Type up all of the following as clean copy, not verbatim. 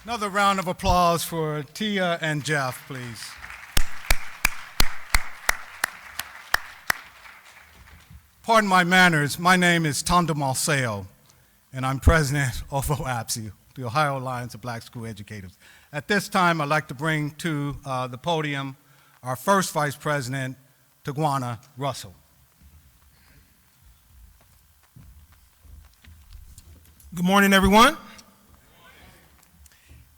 Another round of applause for Tia and Jeff, please. Pardon my manners. My name is Tondo Malseo, and I'm president of OABSE, the Ohio Alliance of Black School Educators. At this time, I'd like to bring to the podium our first vice president, Tawana Russell. Good morning, everyone.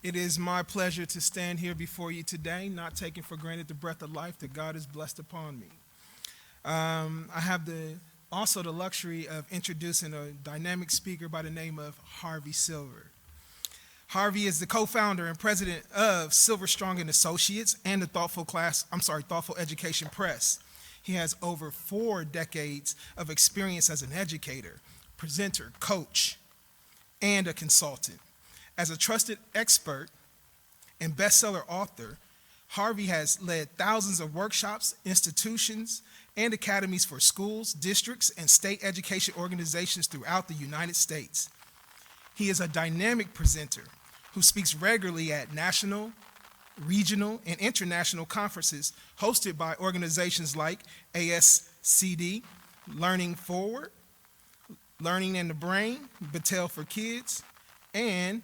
It is my pleasure to stand here before you today, not taking for granted the breath of life that God has blessed upon me. I have also the luxury of introducing a dynamic speaker by the name of Harvey Silver. Harvey is the co-founder and president of Silver Strong and Associates and the Thoughtful Education Press. He has over 4 decades of experience as an educator, presenter, coach, and a consultant. As a trusted expert and bestseller author, Harvey has led thousands of workshops, institutions, and academies for schools, districts, and state education organizations throughout the United States. He is a dynamic presenter who speaks regularly at national, regional, and international conferences hosted by organizations like ASCD, Learning Forward, Learning in the Brain, Battelle for Kids, and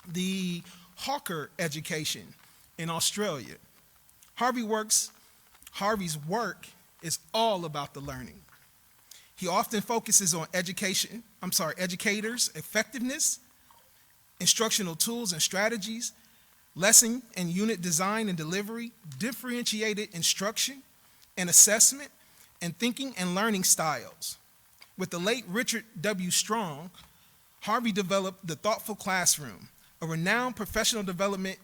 the Hawker Education in Australia. Harvey's work is all about the learning. He often focuses on educators' effectiveness, instructional tools and strategies, lesson and unit design and delivery, differentiated instruction and assessment, and thinking and learning styles. With the late Richard W. Strong, Harvey developed the Thoughtful Classroom, a renowned professional development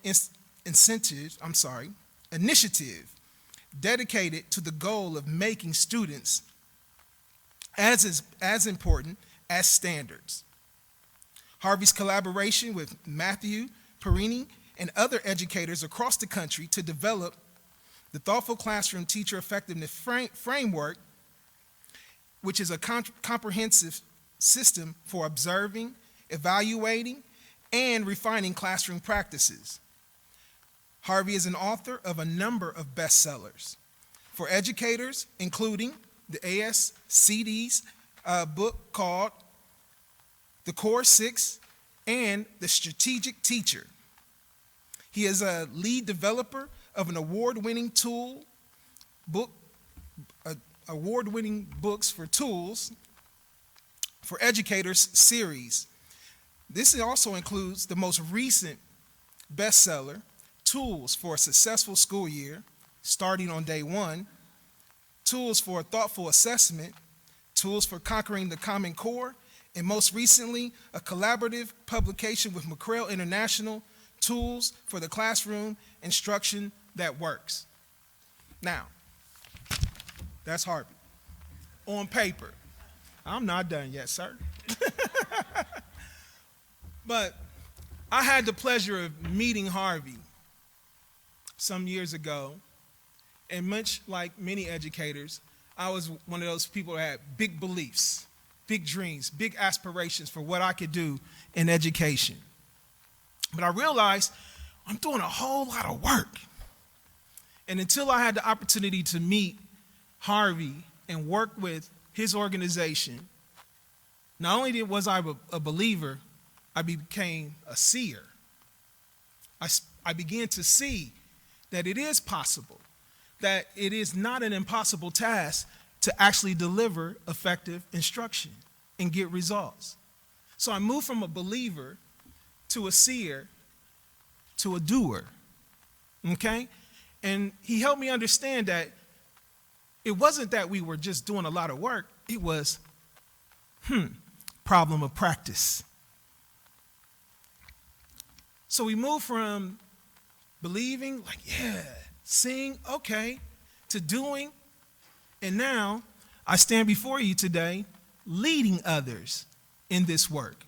initiative dedicated to the goal of making students as important as standards. Harvey's collaboration with Matthew Perini and other educators across the country to develop the Thoughtful Classroom Teacher Effectiveness Framework, which is a comprehensive system for observing, evaluating, and refining classroom practices. Harvey is an author of a number of bestsellers for educators, including the ASCD's book called The Core 6 and The Strategic Teacher. He is a lead developer of an award-winning books for tools for educators series. This also includes the most recent bestseller, Tools for a Successful School Year, Starting on Day One, Tools for a Thoughtful Assessment, Tools for Conquering the Common Core, and most recently, a collaborative publication with McCrail International, Tools for the Classroom Instruction That Works. Now, that's Harvey. On paper. I'm not done yet, sir. But I had the pleasure of meeting Harvey some years ago, and much like many educators, I was one of those people that had big beliefs, big dreams, big aspirations for what I could do in education. But I realized I'm doing a whole lot of work. And until I had the opportunity to meet Harvey and work with his organization, not only was I a believer, I became a seer. I began to see that it is possible, that it is not an impossible task to actually deliver effective instruction and get results. So I moved from a believer to a seer to a doer, okay? And he helped me understand that it wasn't that we were just doing a lot of work, it was, problem of practice. So we moved from believing, seeing, okay, to doing, and now I stand before you today leading others in this work.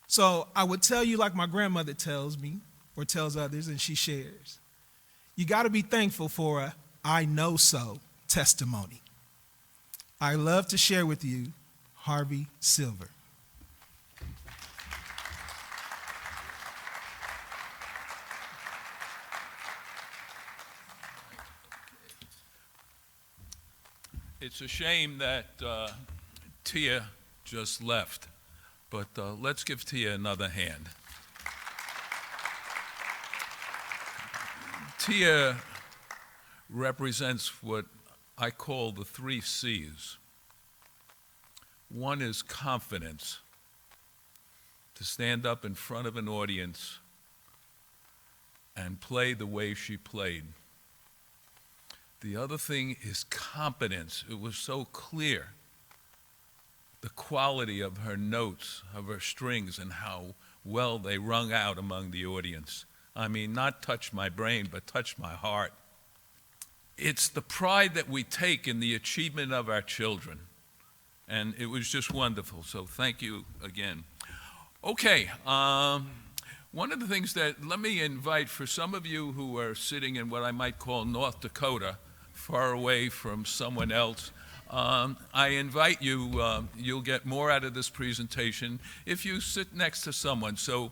So I would tell you like my grandmother tells me, or tells others, and she shares, you got to be thankful for a I know so testimony. I love to share with you Harvey Silver. It's a shame that Tia just left, but let's give Tia another hand. Tia represents what I call the 3 C's. One is confidence, to stand up in front of an audience and play the way she played. The other thing is competence. It was so clear, the quality of her notes, of her strings, and how well they rung out among the audience. I mean, not touched my brain, but touched my heart. It's the pride that we take in the achievement of our children. And it was just wonderful, so thank you again. Okay, one of the things that, let me invite, for some of you who are sitting in what I might call North Dakota, far away from someone else, I invite you, you'll get more out of this presentation if you sit next to someone. So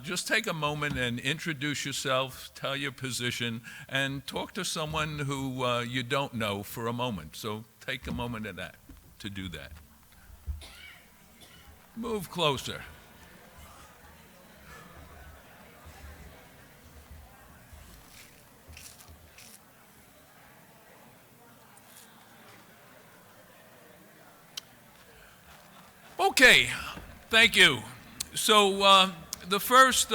just take a moment and introduce yourself, tell your position, and talk to someone who you don't know for a moment. So take a moment of that, to do that. Move closer. Okay, thank you. So the first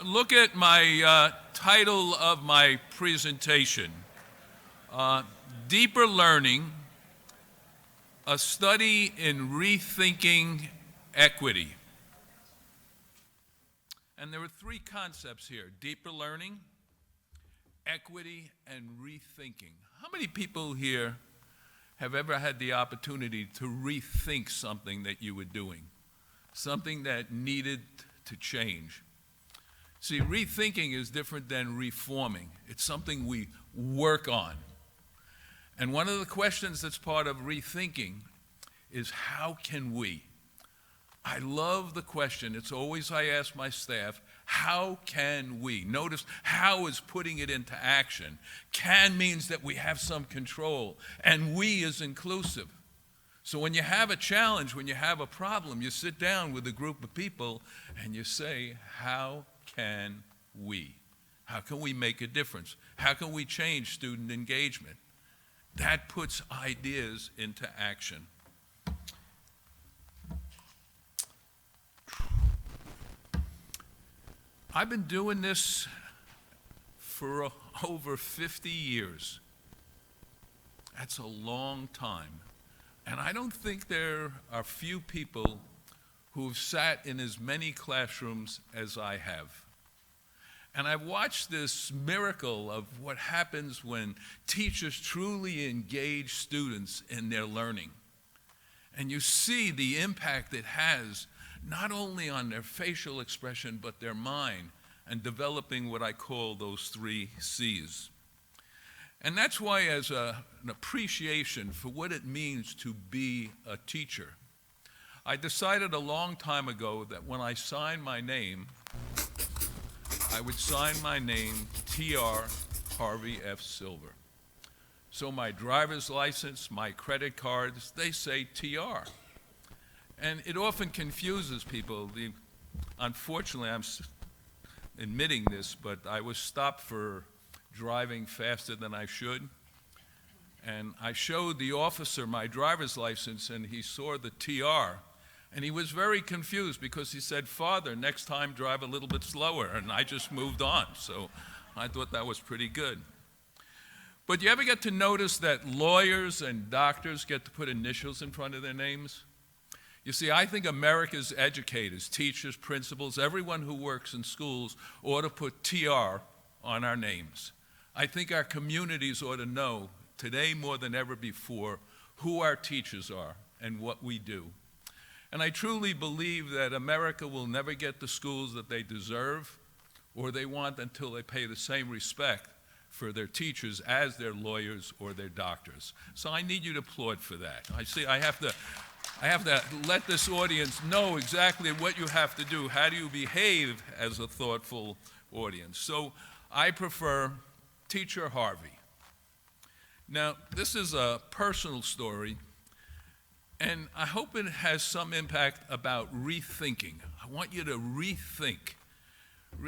look at my title of my presentation, Deeper Learning, a Study in Rethinking Equity. And there are 3 concepts here: deeper learning, equity, and rethinking. How many people here have ever had the opportunity to rethink something that you were doing, something that needed to change? See, rethinking is different than reforming. It's something we work on. And one of the questions that's part of rethinking is, how can we? I love the question. It's always, I ask my staff, how can we? Notice, how is putting it into action. Can means that we have some control, and we is inclusive. So when you have a challenge, when you have a problem, you sit down with a group of people and you say, how can we? How can we make a difference? How can we change student engagement? That puts ideas into action. I've been doing this for over 50 years. That's a long time. And I don't think there are few people who've sat in as many classrooms as I have. And I've watched this miracle of what happens when teachers truly engage students in their learning. And you see the impact it has, not only on their facial expression, but their mind, and developing what I call those 3 C's. And that's why, as an appreciation for what it means to be a teacher, I decided a long time ago that when I signed my name, I would sign my name T.R. Harvey F. Silver. So my driver's license, my credit cards, they say T.R. And it often confuses people. Unfortunately, I'm admitting this, but I was stopped for driving faster than I should. And I showed the officer my driver's license, and he saw the TR. And he was very confused because he said, "Father, next time drive a little bit slower." And I just moved on. So I thought that was pretty good. But you ever get to notice that lawyers and doctors get to put initials in front of their names? You see, I think America's educators, teachers, principals, everyone who works in schools ought to put TR on our names. I think our communities ought to know, today more than ever before, who our teachers are and what we do. And I truly believe that America will never get the schools that they deserve or they want until they pay the same respect for their teachers as their lawyers or their doctors. So I need you to applaud for that. I have to let this audience know exactly what you have to do. How do you behave as a thoughtful audience? So I prefer Teacher Harvey. Now, this is a personal story, and I hope it has some impact about rethinking. I want you to rethink.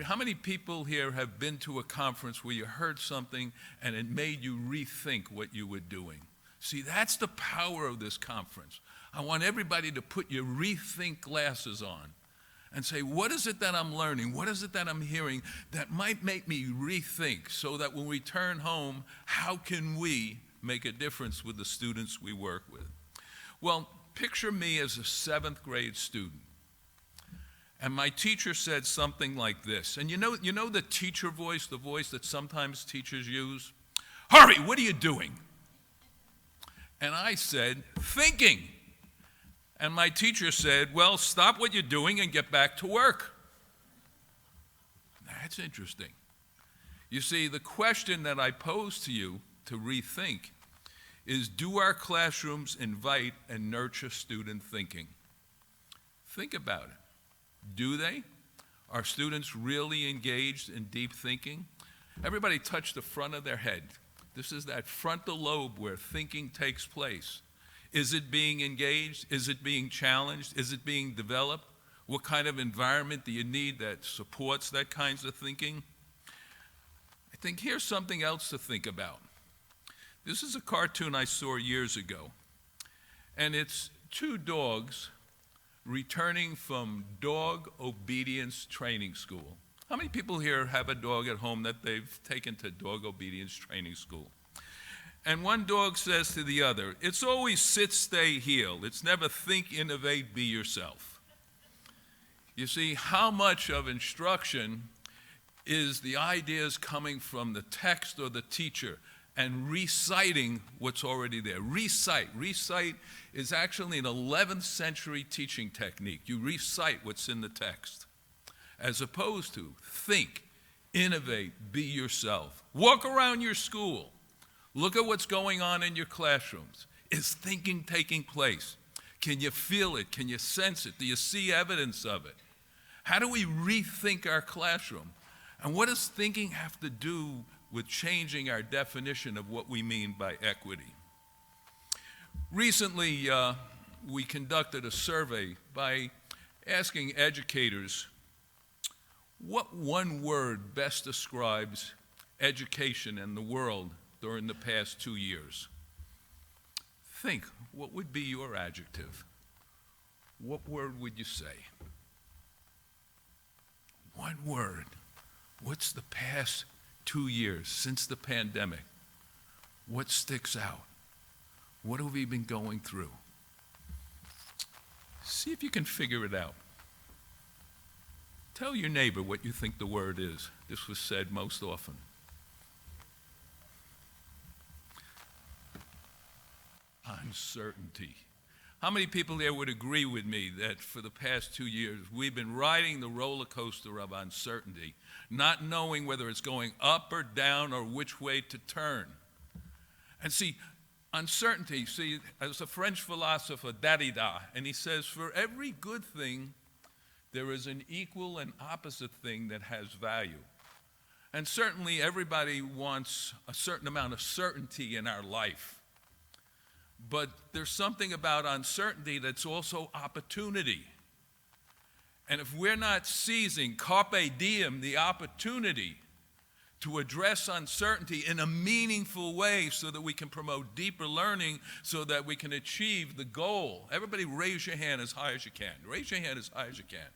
How many people here have been to a conference where you heard something and it made you rethink what you were doing? See, that's the power of this conference. I want everybody to put your rethink glasses on and say, what is it that I'm learning? What is it that I'm hearing that might make me rethink, so that when we turn home, how can we make a difference with the students we work with? Well, picture me as a 7th grade student. And my teacher said something like this. And you know the teacher voice, the voice that sometimes teachers use? Harvey, what are you doing? And I said, thinking. And my teacher said, well, stop what you're doing and get back to work. That's interesting. You see, the question that I pose to you to rethink is, do our classrooms invite and nurture student thinking? Think about it. Do they? Are students really engaged in deep thinking? Everybody touch the front of their head. This is that frontal lobe where thinking takes place. Is it being engaged? Is it being challenged? Is it being developed? What kind of environment do you need that supports that kinds of thinking? I think here's something else to think about. This is a cartoon I saw years ago, and it's 2 dogs returning from dog obedience training school. How many people here have a dog at home that they've taken to dog obedience training school? And one dog says to the other, it's always sit, stay, heel. It's never think, innovate, be yourself. You see, how much of instruction is the ideas coming from the text or the teacher and reciting what's already there? Recite. Recite is actually an 11th century teaching technique. You recite what's in the text, as opposed to think, innovate, be yourself. Walk around your school. Look at what's going on in your classrooms. Is thinking taking place? Can you feel it? Can you sense it? Do you see evidence of it? How do we rethink our classroom? And what does thinking have to do with changing our definition of what we mean by equity? Recently, we conducted a survey by asking educators, what one word best describes education in the world during the past 2 years? Think, what would be your adjective? What word would you say? One word. What's the past 2 years since the pandemic? What sticks out? What have we been going through? See if you can figure it out. Tell your neighbor what you think the word is. This was said most often. Uncertainty. How many people there would agree with me that for the past 2 years we've been riding the roller coaster of uncertainty, not knowing whether it's going up or down or which way to turn? And see, uncertainty, as a French philosopher, Derrida, and he says, for every good thing, there is an equal and opposite thing that has value. And certainly everybody wants a certain amount of certainty in our life. But there's something about uncertainty that's also opportunity. And if we're not seizing carpe diem, the opportunity to address uncertainty in a meaningful way so that we can promote deeper learning, so that we can achieve the goal. Everybody raise your hand as high as you can. Raise your hand as high as you can.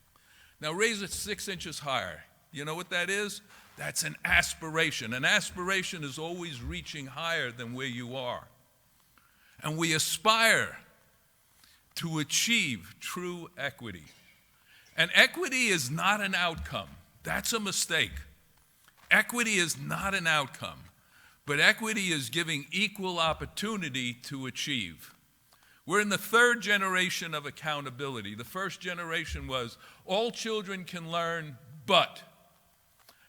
Now raise it 6 inches higher. You know what that is? That's an aspiration. An aspiration is always reaching higher than where you are. And we aspire to achieve true equity. And equity is not an outcome. That's a mistake. Equity is not an outcome, but equity is giving equal opportunity to achieve. We're in the 3rd generation of accountability. The first generation was all children can learn, but.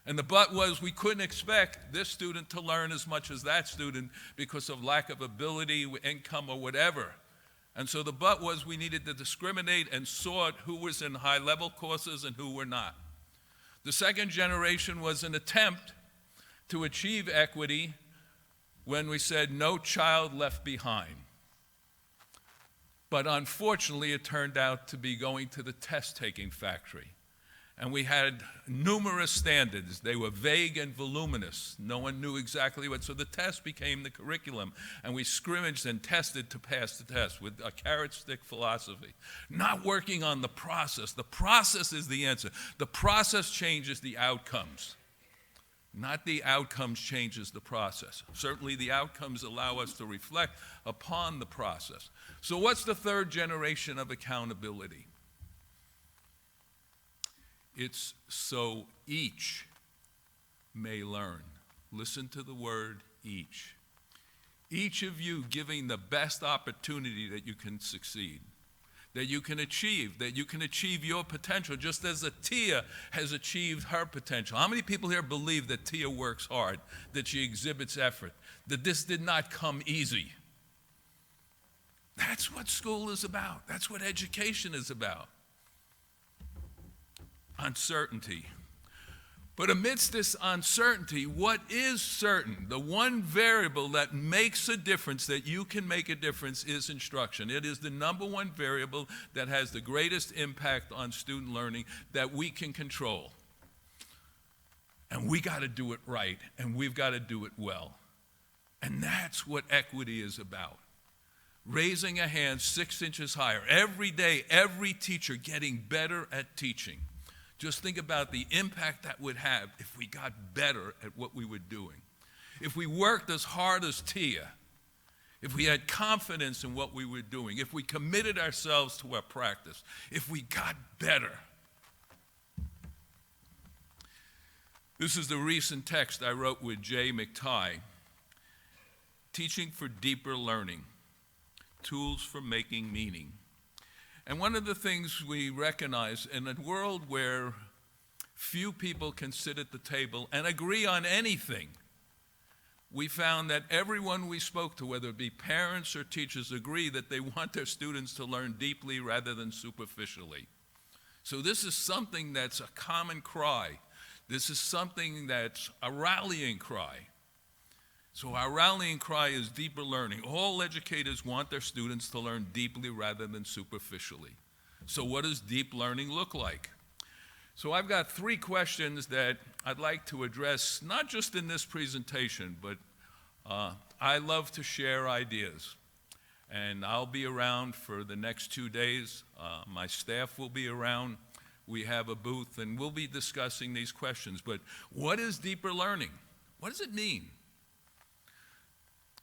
And the but was we couldn't expect this student to learn as much as that student because of lack of ability, income, or whatever. And so the but was we needed to discriminate and sort who was in high-level courses and who were not. The second generation was an attempt to achieve equity when we said no child left behind. But unfortunately, it turned out to be going to the test-taking factory. And we had numerous standards. They were vague and voluminous. No one knew exactly what, so the test became the curriculum. And we scrimmaged and tested to pass the test with a carrot-stick philosophy. Not working on the process. The process is the answer. The process changes the outcomes. Not the outcomes changes the process. Certainly the outcomes allow us to reflect upon the process. So what's the third generation of accountability? It's so each may learn. Listen to the word each. Each of you giving the best opportunity that you can succeed, that you can achieve your potential, just as Tia has achieved her potential. How many people here believe that Tia works hard, that she exhibits effort, that this did not come easy? That's what school is about. That's what education is about. Uncertainty. But amidst this uncertainty, what is certain, the one variable that makes a difference, that you can make a difference, is instruction. It is the number one variable that has the greatest impact on student learning that we can control. And we got to do it right, and we've got to do it well. And that's what equity is about. Raising a hand 6 inches higher. Every day, every teacher getting better at teaching. Just think about the impact that would have if we got better at what we were doing. If we worked as hard as Tia, if we had confidence in what we were doing, if we committed ourselves to our practice, if we got better. This is the recent text I wrote with Jay McTighe, Teaching for Deeper Learning, Tools for Making Meaning. And one of the things we recognize in a world where few people can sit at the table and agree on anything, we found that everyone we spoke to, whether it be parents or teachers, agree that they want their students to learn deeply rather than superficially. So this is something that's a common cry. This is something that's a rallying cry. So our rallying cry is deeper learning. All educators want their students to learn deeply rather than superficially. So what does deep learning look like? So I've got 3 questions that I'd like to address, not just in this presentation, but I love to share ideas. And I'll be around for the next 2 days. My staff will be around. We have a booth, and we'll be discussing these questions. But what is deeper learning? What does it mean?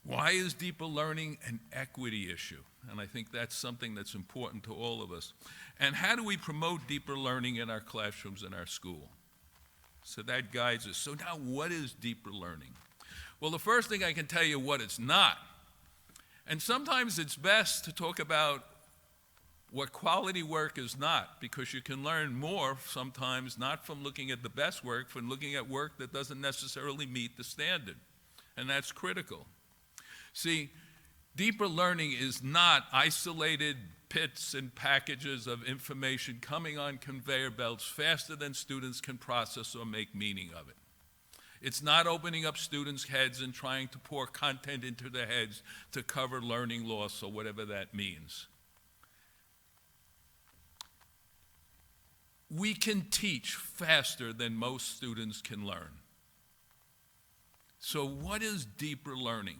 Why is deeper learning an equity issue? And I think that's something that's important to all of us. And how do we promote deeper learning in our classrooms in our school? So that guides us. So now what is deeper learning? Well, the first thing I can tell you what it's not. And sometimes it's best to talk about what quality work is not, because you can learn more sometimes not from looking at the best work, from looking at work that doesn't necessarily meet the standard. And that's critical. See, deeper learning is not isolated bits and packages of information coming on conveyor belts faster than students can process or make meaning of it. It's not opening up students' heads and trying to pour content into their heads to cover learning loss or whatever that means. We can teach faster than most students can learn. So what is deeper learning?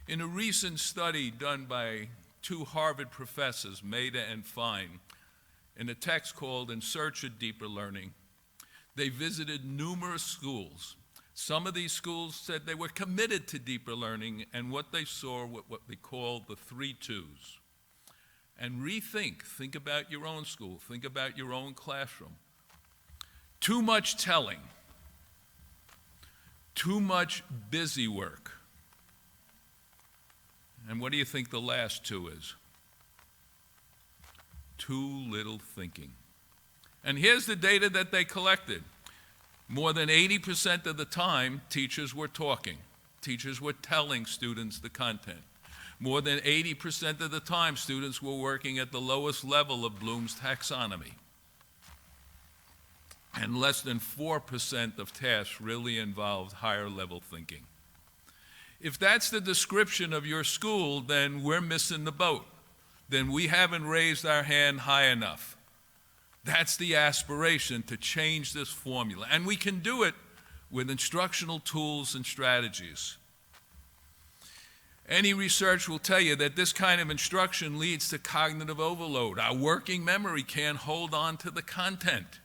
In a recent study done by 2 Harvard professors, Maida and Fine, in a text called In Search of Deeper Learning, they visited numerous schools. Some of these schools said they were committed to deeper learning, and what they saw were what they call the 3 2s. And think about your own school, think about your own classroom. Too much telling, too much busy work. And what do you think the last 2 is? Too little thinking. And here's the data that they collected. More than 80% of the time, teachers were talking. Teachers were telling students the content. More than 80% of the time, students were working at the lowest level of Bloom's taxonomy. And less than 4% of tasks really involved higher level thinking. If that's the description of your school, then we're missing the boat. Then we haven't raised our hand high enough. That's the aspiration, to change this formula. And we can do it with instructional tools and strategies. Any research will tell you that this kind of instruction leads to cognitive overload. Our working memory can't hold on to the content.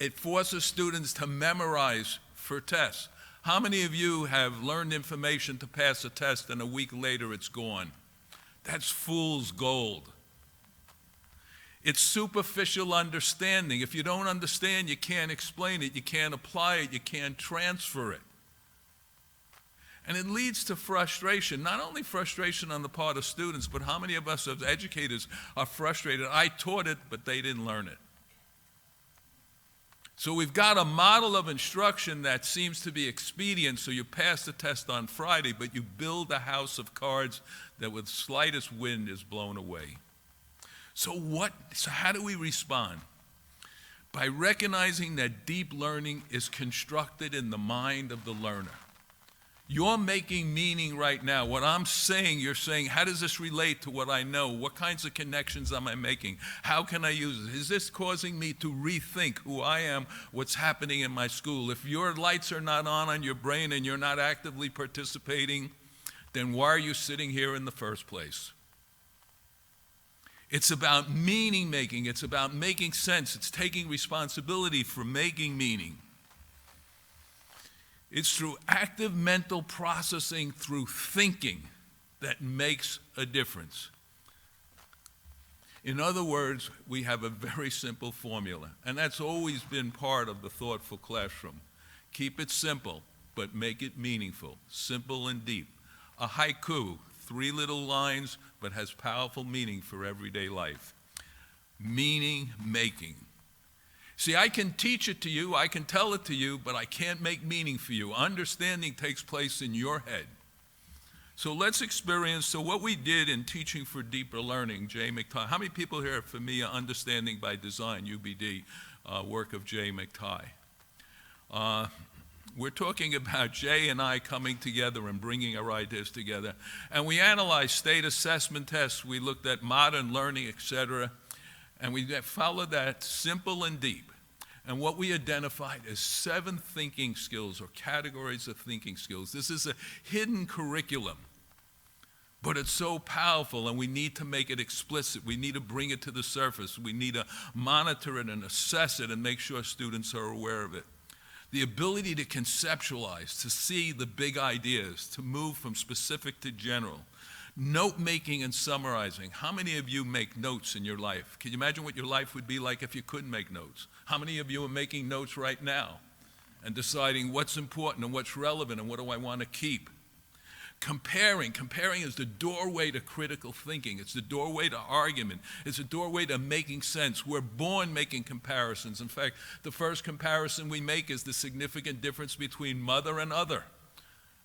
It forces students to memorize for tests. How many of you have learned information to pass a test and a week later it's gone? That's fool's gold. It's superficial understanding. If you don't understand, you can't explain it, you can't apply it, you can't transfer it. And it leads to frustration, not only frustration on the part of students, but how many of us as educators are frustrated? I taught it, but they didn't learn it. So we've got a model of instruction that seems to be expedient, so you pass the test on Friday, but you build a house of cards that with slightest wind is blown away. So how do we respond? By recognizing that deep learning is constructed in the mind of the learner. You're making meaning right now. What I'm saying, you're saying, how does this relate to what I know? What kinds of connections am I making? How can I use it? Is this causing me to rethink who I am, what's happening in my school? If your lights are not on your brain and you're not actively participating, then why are you sitting here in the first place? It's about meaning making. It's about making sense. It's taking responsibility for making meaning. It's through active mental processing, through thinking, that makes a difference. In other words, we have a very simple formula, and that's always been part of the thoughtful classroom. Keep it simple, but make it meaningful, simple and deep. A haiku, 3 little lines, but has powerful meaning for everyday life. Meaning making. See, I can teach it to you, I can tell it to you, but I can't make meaning for you. Understanding takes place in your head. So let's experience, so what we did in Teaching for Deeper Learning, Jay McTighe. How many people here are familiar Understanding by Design, UBD, work of Jay McTighe? We're talking about Jay and I coming together and bringing our ideas together. And we analyzed state assessment tests, we looked at modern learning, etc., and we followed that simple and deep. And what we identified is 7 thinking skills, or categories of thinking skills. This is a hidden curriculum, but it's so powerful, and we need to make it explicit. We need to bring it to the surface. We need to monitor it and assess it and make sure students are aware of it. The ability to conceptualize, to see the big ideas, to move from specific to general. Note making and summarizing. How many of you make notes in your life? Can you imagine what your life would be like if you couldn't make notes? How many of you are making notes right now and deciding what's important and what's relevant and what do I want to keep? Comparing is the doorway to critical thinking. It's the doorway to argument. It's a doorway to making sense. We're born making comparisons. In fact, the first comparison we make is the significant difference between mother and other.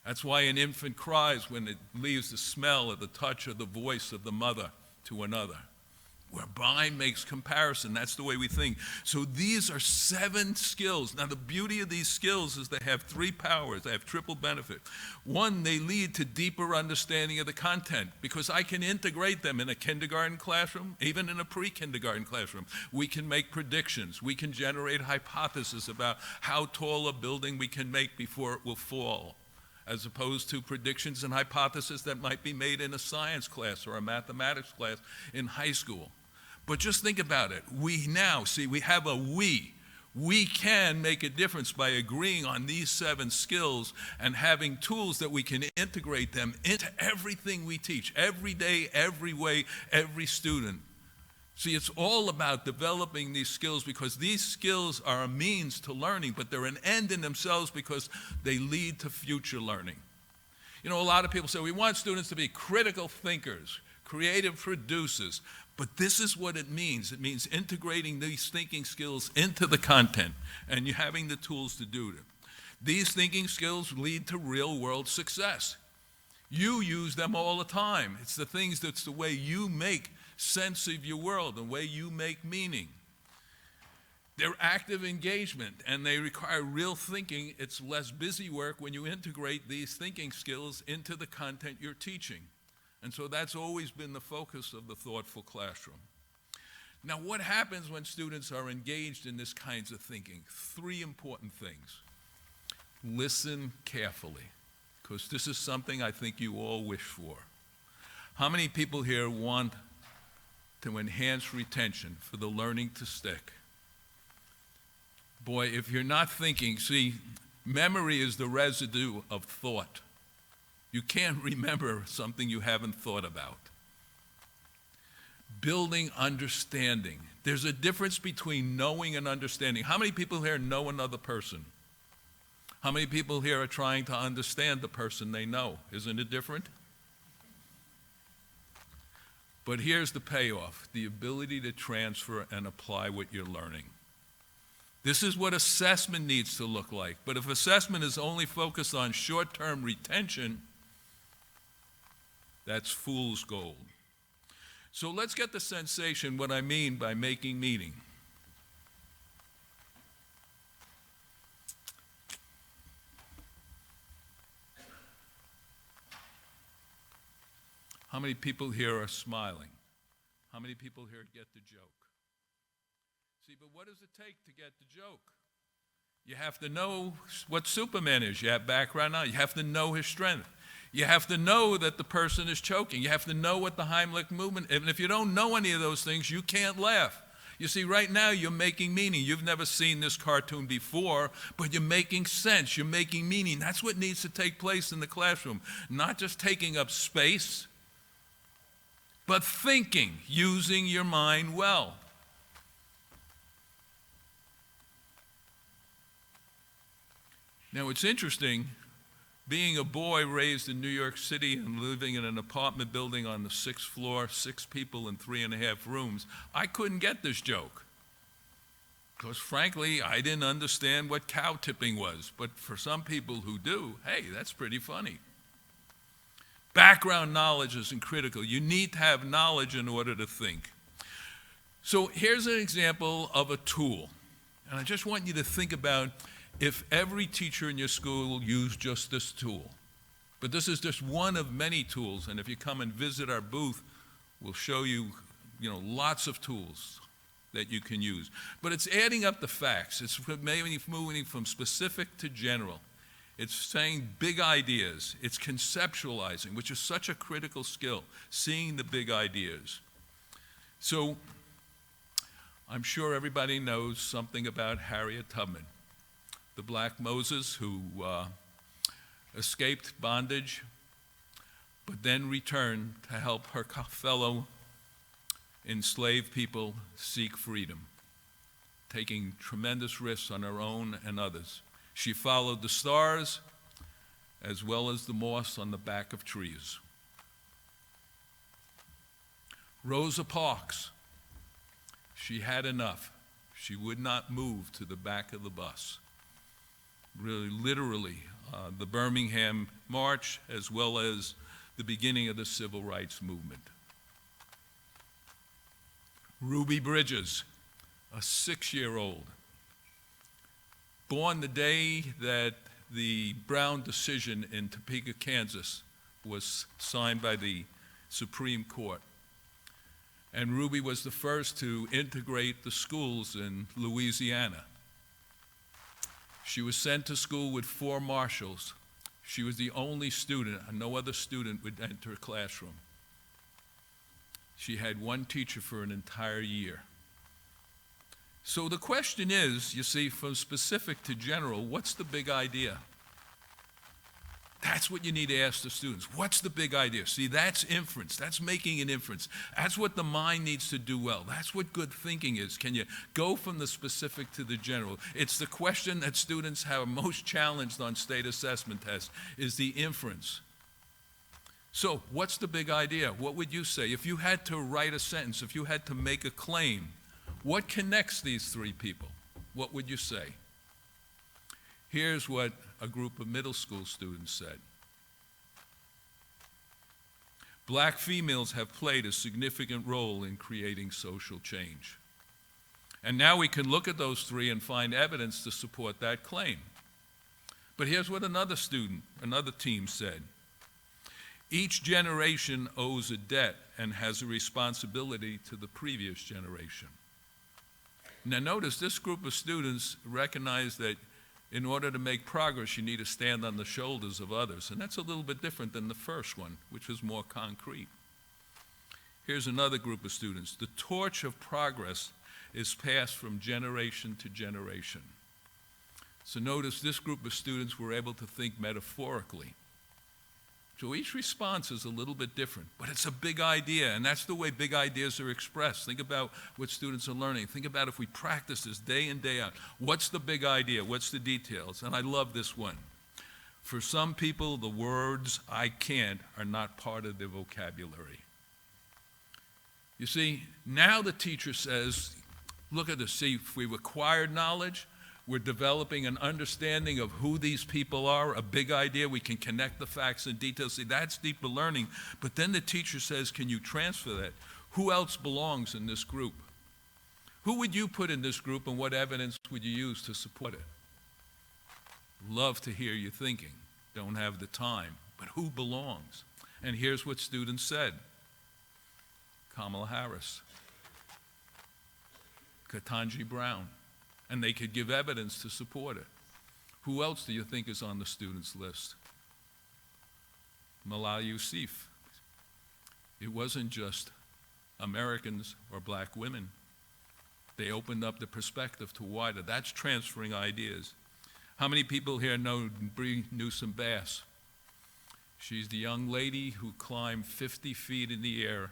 That's why an infant cries when it leaves the smell or the touch or the voice of the mother to another. Where mind makes comparison, that's the way we think. So these are 7 skills. Now the beauty of these skills is they have 3 powers. They have triple benefit. 1, they lead to deeper understanding of the content, because I can integrate them in a kindergarten classroom, even in a pre-kindergarten classroom. We can make predictions. We can generate hypotheses about how tall a building we can make before it will fall, as opposed to predictions and hypotheses that might be made in a science class or a mathematics class in high school. But just think about it. We now, see, we have a we. We can make a difference by agreeing on these 7 skills and having tools that we can integrate them into everything we teach, every day, every way, every student. See, it's all about developing these skills, because these skills are a means to learning, but they're an end in themselves because they lead to future learning. You know, a lot of people say we want students to be critical thinkers, creative producers, but this is what it means. It means integrating these thinking skills into the content and you having the tools to do it. These thinking skills lead to real-world success. You use them all the time. It's the things that's the way you make sense of your world, the way you make meaning. They're active engagement, and they require real thinking. It's less busy work when you integrate these thinking skills into the content you're teaching. And so that's always been the focus of the thoughtful classroom. Now, what happens when students are engaged in this kinds of thinking? 3 important things. Listen carefully, because this is something I think you all wish for. How many people here want to enhance retention, for the learning to stick? Boy, if you're not thinking, see, memory is the residue of thought. You can't remember something you haven't thought about. Building understanding. There's a difference between knowing and understanding. How many people here know another person? How many people here are trying to understand the person they know? Isn't it different? But here's the payoff, the ability to transfer and apply what you're learning. This is what assessment needs to look like. But if assessment is only focused on short-term retention, that's fool's gold. So let's get the sensation what I mean by making meaning. How many people here are smiling? How many people here get the joke? See, but what does it take to get the joke? You have to know what Superman is. You have background knowledge. You have to know his strength. You have to know that the person is choking. You have to know what the Heimlich movement, and if you don't know any of those things, you can't laugh. You see, right now you're making meaning. You've never seen this cartoon before, but you're making sense. You're making meaning. That's what needs to take place in the classroom. Not just taking up space, but thinking, using your mind well. Now, it's interesting, being a boy raised in New York City and living in an apartment building on the 6th floor, 6 people in 3.5 rooms, I couldn't get this joke. Because frankly, I didn't understand what cow tipping was. But for some people who do, hey, that's pretty funny. Background knowledge isn't critical. You need to have knowledge in order to think. So here's an example of a tool. And I just want you to think about if every teacher in your school used just this tool. But this is just one of many tools, and if you come and visit our booth, we'll show you, lots of tools that you can use. But it's adding up the facts. It's maybe moving from specific to general. It's saying big ideas. It's conceptualizing, which is such a critical skill, seeing the big ideas. So I'm sure everybody knows something about Harriet Tubman, the Black Moses who escaped bondage, but then returned to help her fellow enslaved people seek freedom, taking tremendous risks on her own and others. She followed the stars as well as the moss on the back of trees. Rosa Parks, she had enough. She would not move to the back of the bus. Really, literally, the Birmingham March, as well as the beginning of the Civil Rights Movement. Ruby Bridges, a 6-year-old, born the day that the Brown decision in Topeka, Kansas was signed by the Supreme Court. And Ruby was the first to integrate the schools in Louisiana. She was sent to school with 4 marshals. She was the only student, and no other student would enter a classroom. She had 1 teacher for an entire year. So the question is, you see, from specific to general, what's the big idea? That's what you need to ask the students. What's the big idea? See, that's inference. That's making an inference. That's what the mind needs to do well. That's what good thinking is. Can you go from the specific to the general? It's the question that students have most challenged on state assessment tests, is the inference. So what's the big idea? What would you say? If you had to write a sentence, if you had to make a claim, what connects these 3 people? What would you say? Here's what a group of middle school students said. Black females have played a significant role in creating social change. And now we can look at those three and find evidence to support that claim. But here's what another team said. Each generation owes a debt and has a responsibility to the previous generation. Now notice this group of students recognize that in order to make progress, you need to stand on the shoulders of others. And that's a little bit different than the first one, which was more concrete. Here's another group of students. The torch of progress is passed from generation to generation. So notice this group of students were able to think metaphorically. So each response is a little bit different, but it's a big idea, and that's the way big ideas are expressed. Think about what students are learning. Think about if we practice this day in, day out. What's the big idea? What's the details? And I love this one. For some people, the words "I can't" are not part of their vocabulary. You see, now the teacher says, look at this, see, if we acquired knowledge, we're developing an understanding of who these people are, a big idea, we can connect the facts and details. See, that's deeper learning. But then the teacher says, can you transfer that? Who else belongs in this group? Who would you put in this group, and what evidence would you use to support it? Love to hear you thinking. Don't have the time. But who belongs? And here's what students said. Kamala Harris. Ketanji Brown. And they could give evidence to support it. Who else do you think is on the students' list? Malala Yousafzai. It wasn't just Americans or black women. They opened up the perspective to wider. That's transferring ideas. How many people here know Bree Newsom Bass? She's the young lady who climbed 50 feet in the air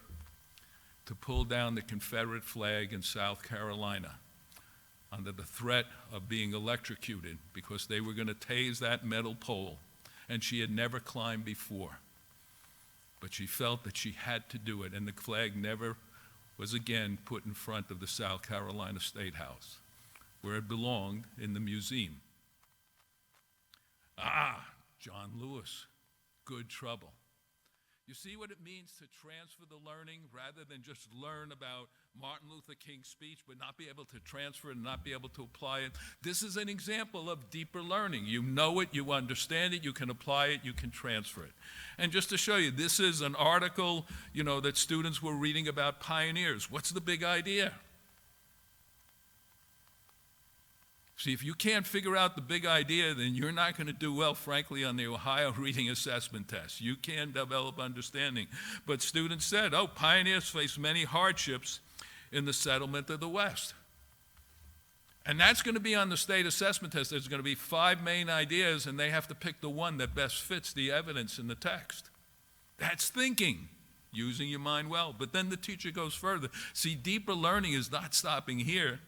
to pull down the Confederate flag in South Carolina under the threat of being electrocuted because they were going to tase that metal pole, and she had never climbed before. But she felt that she had to do it, and the flag never was again put in front of the South Carolina State House, where it belonged in the museum. John Lewis, good trouble. You see what it means to transfer the learning rather than just learn about Martin Luther King's speech but not be able to transfer it and not be able to apply it? This is an example of deeper learning. You know it, you understand it, you can apply it, you can transfer it. And just to show you, this is an article, that students were reading about pioneers. What's the big idea? See, if you can't figure out the big idea, then you're not going to do well, frankly, on the Ohio Reading Assessment Test. You can develop understanding. But students said, pioneers faced many hardships in the settlement of the West. And that's going to be on the state assessment test. There's going to be 5 main ideas, and they have to pick the one that best fits the evidence in the text. That's thinking, using your mind well. But then the teacher goes further. See, deeper learning is not stopping here.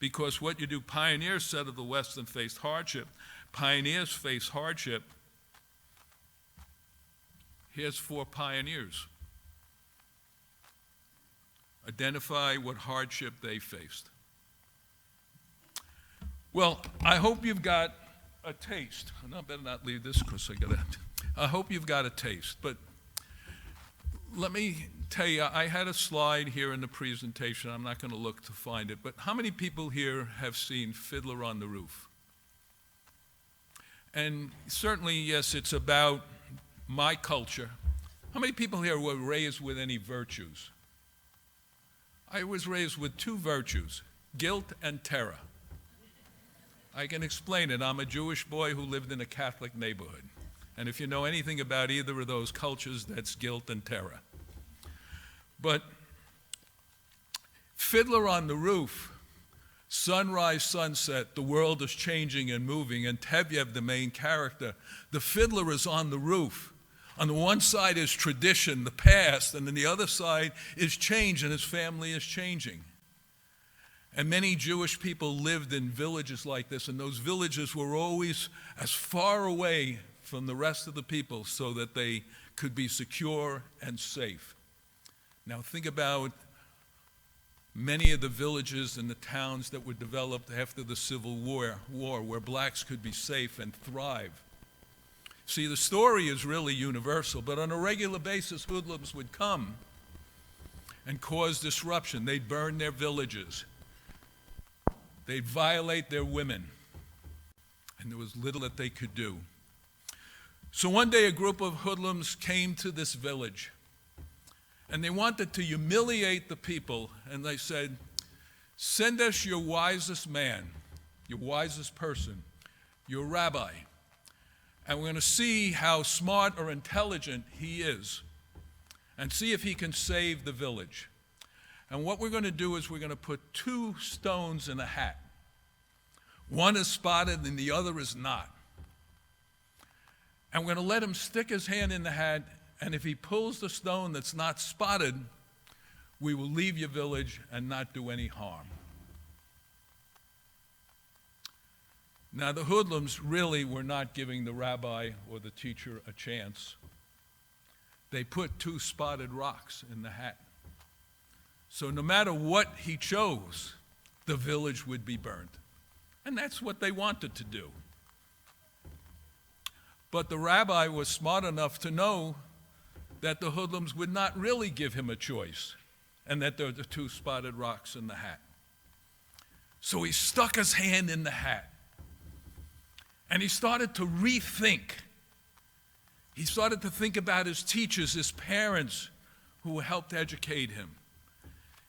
Because what you do, pioneers settled the West and faced hardship. Pioneers face hardship. Here's 4 pioneers. Identify what hardship they faced. Well, I hope you've got a taste. I better not leave this because I hope you've got a taste. But let me tell you, I had a slide here in the presentation. I'm not going to look to find it, but how many people here have seen Fiddler on the Roof? And certainly, yes, it's about my culture. How many people here were raised with any virtues? I was raised with 2 virtues, guilt and terror. I can explain it. I'm a Jewish boy who lived in a Catholic neighborhood. And if you know anything about either of those cultures, that's guilt and terror. But Fiddler on the Roof, sunrise, sunset, the world is changing and moving, and Tevyev, the main character, the fiddler is on the roof. On the one side is tradition, the past, and then the other side is change, and his family is changing. And many Jewish people lived in villages like this, and those villages were always as far away from the rest of the people so that they could be secure and safe. Now think about many of the villages and the towns that were developed after the Civil War where blacks could be safe and thrive. See, the story is really universal, but on a regular basis, hoodlums would come and cause disruption. They'd burn their villages. They'd violate their women, and there was little that they could do. So one day a group of hoodlums came to this village, and they wanted to humiliate the people, and they said, "Send us your wisest man, your wisest person, your rabbi, and we're going to see how smart or intelligent he is, and see if he can save the village. And what we're going to do is we're going to put 2 stones in a hat. One is spotted and the other is not. And we're going to let him stick his hand in the hat, and if he pulls the stone that's not spotted, we will leave your village and not do any harm." Now, the hoodlums really were not giving the rabbi or the teacher a chance. They put 2 spotted rocks in the hat. So no matter what he chose, the village would be burned. And that's what they wanted to do. But the rabbi was smart enough to know that the hoodlums would not really give him a choice, and that there were the 2 spotted rocks in the hat. So he stuck his hand in the hat, and he started to rethink. He started to think about his teachers, his parents who helped educate him,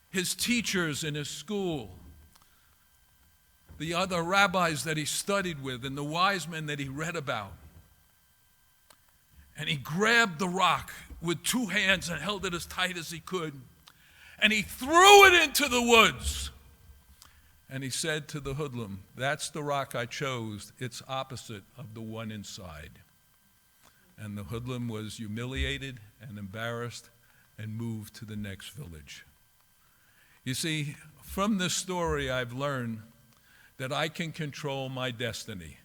his teachers in his school, the other rabbis that he studied with, and the wise men that he read about. And he grabbed the rock with 2 hands and held it as tight as he could, and he threw it into the woods. And he said to the hoodlum, "That's the rock I chose. It's opposite of the one inside." And the hoodlum was humiliated and embarrassed and moved to the next village. You see, from this story I've learned that I can control my destiny,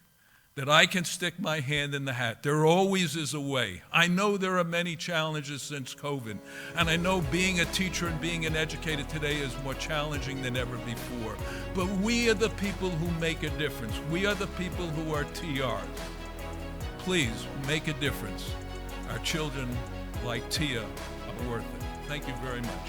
that I can stick my hand in the hat. There always is a way. I know there are many challenges since COVID, and I know being a teacher and being an educator today is more challenging than ever before. But we are the people who make a difference. We are the people who are TRs. Please make a difference. Our children, like Tia, are worth it. Thank you very much.